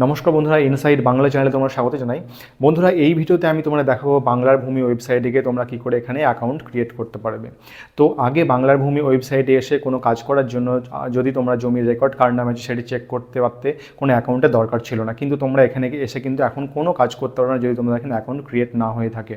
নমস্কার বন্ধুরা, ইনসাইড বাংলা চ্যানেলে তোমরা স্বাগত জানাই। বন্ধুরা, এই ভিডিওতে আমি তোমরা দেখাবো বাংলার ভূমি ওয়েবসাইটে গিয়ে তোমরা কী করে এখানে অ্যাকাউন্ট ক্রিয়েট করতে পারবে। তো আগে বাংলার ভূমি ওয়েবসাইটে এসে কোনো কাজ করার জন্য যদি তোমরা জমির রেকর্ড কার নাম আছে সেটি চেক করতে পারতে, কোনো অ্যাকাউন্টের দরকার ছিল না। কিন্তু তোমরা এখানে এসে কিন্তু এখন কোনো কাজ করতে পারবে না যদি তোমরা এখানে অ্যাকাউন্ট ক্রিয়েট না হয়ে থাকে,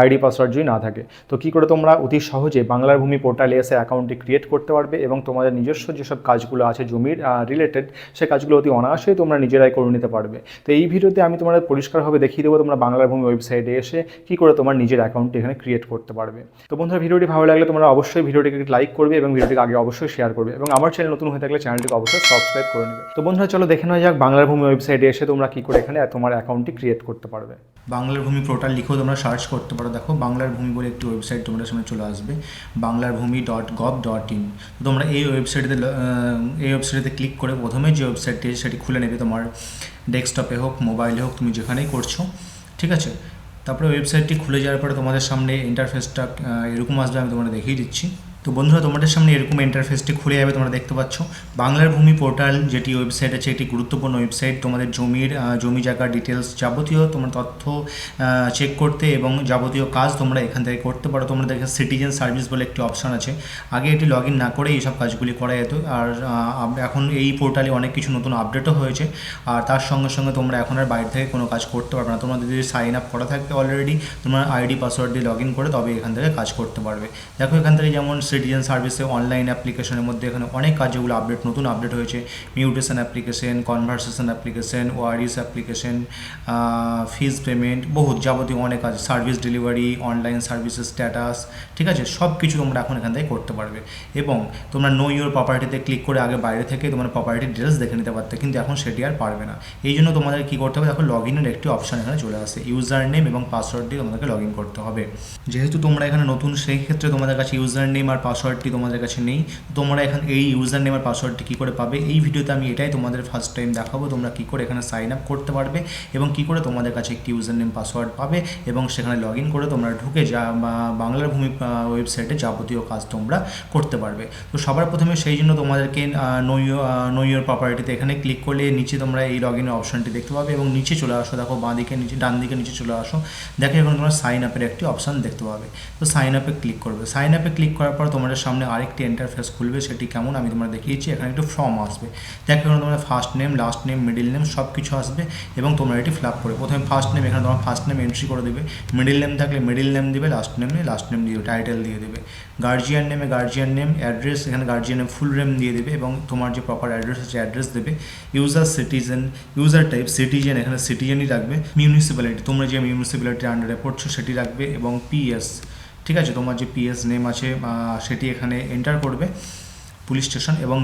আইডি পাসওয়ার্ড যদি না থাকে। তো কী করে তোমরা অতি সহজে বাংলার ভূমি পোর্টালে এসে অ্যাকাউন্টটি ক্রিয়েট করতে পারবে এবং তোমাদের নিজস্ব যেসব কাজগুলো আছে জমির রিলেটেড, সে কাজগুলো অতি অনায়াসেই তোমরা নিজেরাই করে নিতে পারবে। তো এই ভিডিওতে আমি তোমাদের পরিষ্কারভাবে দেখিয়ে দেবো তোমরা বাংলার ভূমি ওয়েবসাইটে এসে কী করে তোমার নিজের অ্যাকাউন্টটি এখানে ক্রিয়েট করতে পারবে। তো বন্ধুরা, ভিডিওটি ভালো লাগলে তোমরা অবশ্যই ভিডিওটিকে লাইক করবে এবং ভিডিওটিকে আগে অবশ্যই শেয়ার করবে এবং আমার চ্যানেল নতুন হয়ে থাকলে চ্যানেলটিকে অবশ্যই সাবস্ক্রাইব করে নেবে। তো বন্ধুরা, চলো দেখে নেওয়া যাক বাংলার ভূমি ওয়েবসাইটে এসে তোমরা কী করে এখানে তোমার অ্যাকাউন্টটি ক্রিয়েট করতে পারবে। বাংলার ভূমি পোর্টাল লিখেও তোমরা সার্চ করতে পারো। দেখো, বাংলার ভূমি বলে একটি ওয়েবসাইট তোমাদের সামনে চলে আসবে, banglarbhumi.gov.in। তোমরা এই ওয়েবসাইটে ক্লিক করে প্রথমে যে ওয়েবসাইটটি আছে সেটি খুলে নেবে, তোমার ডেস্কটপে হোক মোবাইলে হোক, তুমি যেখানেই করছো, ঠিক আছে। তারপরে ওয়েবসাইটটি খুলে যাওয়ার পরে তোমাদের সামনে ইন্টারফেসটা এরকম আসবে, আমি তোমাদের দেখিয়ে দিচ্ছি। তো বন্ধুরা, তোমাদের সামনে এরকম ইন্টারফেসটি খুলে যাবে, তোমরা দেখতে পাচ্ছ বাংলার ভূমি পোর্টাল যেটি ওয়েবসাইট আছে, এটি গুরুত্বপূর্ণ ওয়েবসাইট। তোমাদের জমি জায়গার ডিটেলস যাবতীয় তোমার তথ্য চেক করতে এবং যাবতীয় কাজ তোমরা এখান থেকে করতে পারো। তোমরা দেখে সিটিজেন সার্ভিস বলে একটি অপশান আছে, আগে এটি লগ ইন না করে এইসব কাজগুলি করা যেত। আর এখন এই পোর্টালে অনেক কিছু নতুন আপডেটও হয়েছে, আর তার সঙ্গে সঙ্গে তোমরা এখন আর বাইরে থেকে কোনো কাজ করতে পারবে না। তোমাদের যদি সাইন আপ করা থাকে অলরেডি, তোমরা আইডি পাসওয়ার্ড দিয়ে লগ ইন করে তবে এখান থেকে কাজ করতে পারবে। দেখো, এখান থেকে যেমন সিটিজেন সার্ভিসে অনলাইন অ্যাপ্লিকেশনের মধ্যে এখানে অনেক কাজ যেগুলো নতুন আপডেট হয়েছে, মিউটেশন অ্যাপ্লিকেশন, কনভারসেশন অ্যাপ্লিকেশন, ওয়ারিস অ্যাপ্লিকেশন, ফিজ পেমেন্ট, বহুত যাবতীয় অনেক কাজ, service delivery, online services status, ঠিক আছে, সব কিছু তোমরা এখন এখান থেকে করতে পারবে। এবং তোমরা নো ইউর প্রপার্টিতে ক্লিক করে আগে বাইরে থেকে তোমার প্রপার্টির ডিটেলস দেখে নিতে পারতে, কিন্তু এখন সেটি আর পারবে না। এই জন্য তোমাদের কী করতে হবে, দেখো লগ ইনের একটি অপশান এখানে চলে আসে, ইউজার নেম এবং পাসওয়ার্ড দিয়ে তোমাদেরকে লগ ইন করতে হবে। যেহেতু তোমরা এখানে নতুন, সেই ক্ষেত্রে তোমাদের কাছে ইউজার নেম আর পাসওয়ার্ডটি তোমাদের কাছে নেই। তোমরা এখানে এই ইউজার নেম আর পাসওয়ার্ডটি কী করে পাবে, এই ভিডিওতে আমি এটাই তোমাদের ফার্স্ট টাইম দেখাবো, তোমরা কী করে এখানে সাইন আপ করতে পারবে এবং কী করে তোমাদের কাছে একটি ইউজার নেম পাসওয়ার্ড পাবে এবং সেখানে লগ ইন করে তোমরা ঢুকে বাংলার ভূমি ওয়েবসাইটে যাবতীয় কাজ তোমরা করতে পারবে। তো সবার প্রথমে সেই জন্য তোমাদেরকে নো ইউর প্রপার্টিতে এখানে ক্লিক করলে নিচে তোমরা এই লগ ইনের অপশানটি দেখতে পাবে এবং নিচে চলে আসো। দেখো, ডান দিকে নিচে চলে আসো, দেখো এখন তোমরা সাইন আপের একটি অপশান দেখতে পাবে। তো সাইন আপে ক্লিক করবে। সাইন আপে ক্লিক করার পর তোমাদের সামনে আরেকটি ইন্টারফেস খুলবে, সেটি কেমন আমি তোমরা দেখিয়েছি। এখানে একটু ফর্ম আসবে, দেখো এখানে তোমার first name, last name, middle name সব কিছু আসবে এবং তোমরা এটি ফিল আপ করে প্রথমে ফার্স্ট নেম, এখানে তোমার ফার্স্ট নেম এন্ট্রি করে দেবে, মিডিল নেম থাকলে মিডিল নেম দিবে, লাস্ট নেম দিয়ে টাইটেল দিয়ে দেবে, গার্জিয়ান নেমে গার্জিয়ান নেম, অ্যাড্রেস এখানে গার্জিয়ান নেম ফুল নেম দিয়ে দেবে এবং তোমার যে প্রপার অ্যাড্রেস আছে অ্যাড্রেস দেবে। ইউজার টাইপ সিটিজেন, এখানে সিটিজেনই রাখবে। মিউনিসিপ্যালিটি, তোমরা যে মিউনিসিপ্যালিটির আন্ডারে পড়ছো সেটি রাখবে এবং পিএস, ঠিক আছে, তোমার যে পিএস নেম আছে সেটি এখানে এন্টার করবে, পুলিশ স্টেশন, এবং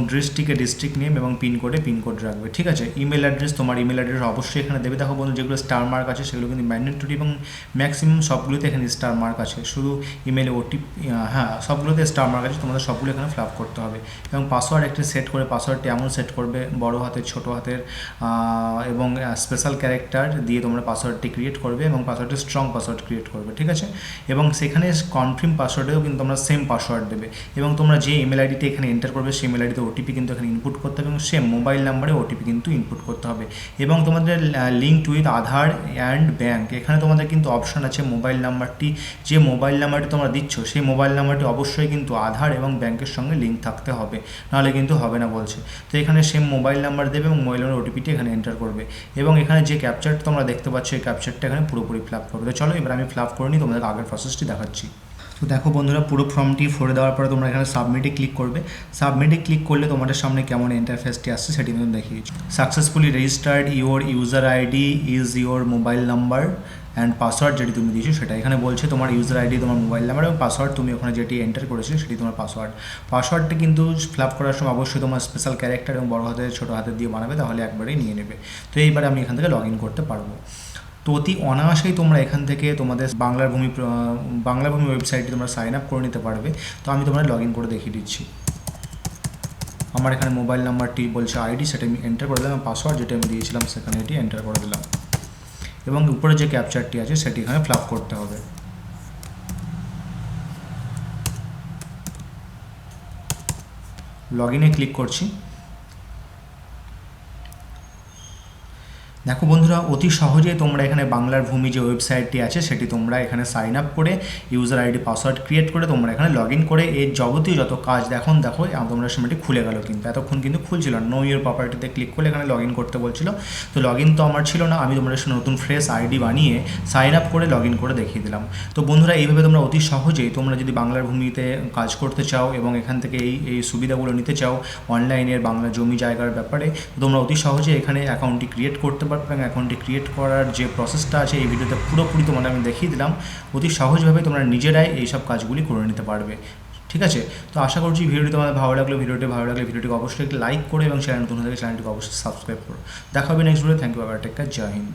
ডিস্ট্রিক্ট নেম এবং পিনকোড রাখবে, ঠিক আছে। ইমেল অ্যাড্রেস, তোমার ইমেল অ্যাড্রেস অবশ্যই এখানে দেবে। দেখো বন্ধু, যেগুলো স্টার মার্ক আছে সেগুলো কিন্তু ম্যান্ডেটরি এবং ম্যাক্সিমাম সবগুলোতে এখানে স্টার মার্ক আছে, শুধু ইমেলে ওটিপি, হ্যাঁ সবগুলোতে স্টার মার্ক আছে, তোমাদের সবগুলো এখানে ফিল আপ করতে হবে। এবং পাসওয়ার্ড একটি সেট করে, পাসওয়ার্ডটি এমন সেট করবে বড় হাতের, ছোট হাতের এবং স্পেশাল ক্যারেক্টার দিয়ে তোমরা পাসওয়ার্ডটি ক্রিয়েট করবে এবং পাসওয়ার্ডটি স্ট্রং পাসওয়ার্ড ক্রিয়েট করবে, ঠিক আছে। এবং সেখানে কনফার্ম পাসওয়ার্ডেও কিন্তু তোমরা সেম পাসওয়ার্ড দেবে এবং তোমরা যে ইমেল আইডিতে এখানে এন্টার করবে সেই ইমেল আইডিতে ওটিপি কিন্তু এখানে ইনপুট করতে হবে এবং সেম মোবাইল নাম্বারে ওটিপি কিন্তু ইনপুট করতে হবে। এবং তোমাদের linked with Aadhaar and bank, এখানে তোমাদের কিন্তু অপশান আছে মোবাইল নাম্বারটি, যে মোবাইল নাম্বারটি তোমরা দিচ্ছ সেই মোবাইল নাম্বারটি অবশ্যই কিন্তু আধার এবং ব্যাঙ্কের সঙ্গে লিঙ্ক থাকতে হবে, নাহলে কিন্তু হবে না বলছে। তো এখানে সেম মোবাইল নাম্বার দেবে এবং মোবাইল নাম্বার ওটিপিটি এখানে এন্টার করবে এবং এখানে যে ক্যাপচারটা তোমরা দেখতে পাচ্ছ এই ক্যাপচারটা এখানে পুরোপুরি ফিল আপ করবে। তো চলো এবার আমি ফিল আপ করে নিই, তোমাদের আগের প্রসেসটি দেখাচ্ছি। তো দেখো বন্ধুরা, পুরো ফর্মটি ভরে দেওয়ার পরে তোমরা এখানে সাবমিটে ক্লিক করবে। সাবমিটে ক্লিক করলে তোমাদের সামনে কেমন ইন্টারফেসটি আসছে সেটি আমি দেখিয়েছি। Successfully registered your user ID is your mobile number and password, যেটি তুমি দিয়েছো সেটা এখানে বলছে তোমার ইউজার আইডি তোমার মোবাইল নাম্বার এবং পাসওয়ার্ড তুমি ওখানে যেটি এন্টার করেছিলে সেটি তোমার পাসওয়ার্ডটি কিন্তু ফিল আপ করার সময় অবশ্যই তোমার স্পেশাল ক্যারেক্টার এবং বড় হাতের ছোটো হাতের দিয়ে বানাবে, তাহলে একবারেই নিয়ে নেবে। তো এইবারে আমি এখান থেকে লগ ইন করতে পারবো। তো অতি অনায়াসেই তোমরা এখান থেকে তোমাদের বাংলার ভূমি ওয়েবসাইটে তোমরা সাইন আপ করে নিতে পারবে। তো আমি তোমরা লগ ইন করে দেখিয়ে দিচ্ছি। আমার এখানে মোবাইল নাম্বারটি বলছে আইডি, সেটা আমি এন্টার করে দিলাম, পাসওয়ার্ড যেটা আমি দিয়েছিলাম সেখানে এটি এন্টার করে দিলাম এবং উপরে যে ক্যাপচারটি আছে সেটি এখানে ফিল আপ করতে হবে। লগ ইনে ক্লিক করছি। দেখো বন্ধুরা, অতি সহজেই তোমরা এখানে বাংলার ভূমি যে ওয়েবসাইটটি আছে সেটি তোমরা এখানে সাইন আপ করে ইউজার আইডি পাসওয়ার্ড ক্রিয়েট করে তোমরা এখানে লগ ইন করে এর যাবতীয় যত কাজ দেখো তোমরা সময়টি খুলে গেল, কিন্তু এতক্ষণ কিন্তু খুলছিল না। নো ইউর প্রপার্টিতে ক্লিক করলে এখানে লগ ইন করতে বলছিল, তো লগ ইন তো আমার ছিল না, আমি তোমাদের সাথে নতুন ফ্রেশ আইডি বানিয়ে সাইন আপ করে লগ ইন করে দেখিয়ে দিলাম। তো বন্ধুরা, এইভাবে তোমরা অতি সহজেই তোমরা যদি বাংলার ভূমিতে কাজ করতে চাও এবং এখান থেকে এই সুবিধাগুলো নিতে চাও অনলাইনের বাংলা জমি জায়গার ব্যাপারে, তোমরা অতি সহজে এখানে অ্যাকাউন্টটি ক্রিয়েট করতে পারবে। এবং অ্যাকাউন্টটি ক্রিয়েট করার যে প্রসেসটা আছে এই ভিডিওতে পুরোপুরি তোমাদের আমি দেখিয়ে দিলাম। অতি সহজভাবে তোমরা নিজেরাই এইসব কাজগুলি করে নিতে পারবে। ঠিক আছে, তো আশা করছি ভিডিওটি তোমাদের ভালো লাগলে ভিডিওটিকে অবশ্যই একটি লাইক করে এবং চ্যানেল নতুন হয়ে থাকে চ্যানেলটিকে অবশ্যই সাবস্ক্রাইব করো। দেখা হবে নেক্সট ভিডিও। থ্যাংক ইউ, আবার টেক কেয়ার, জয় হিন্দ।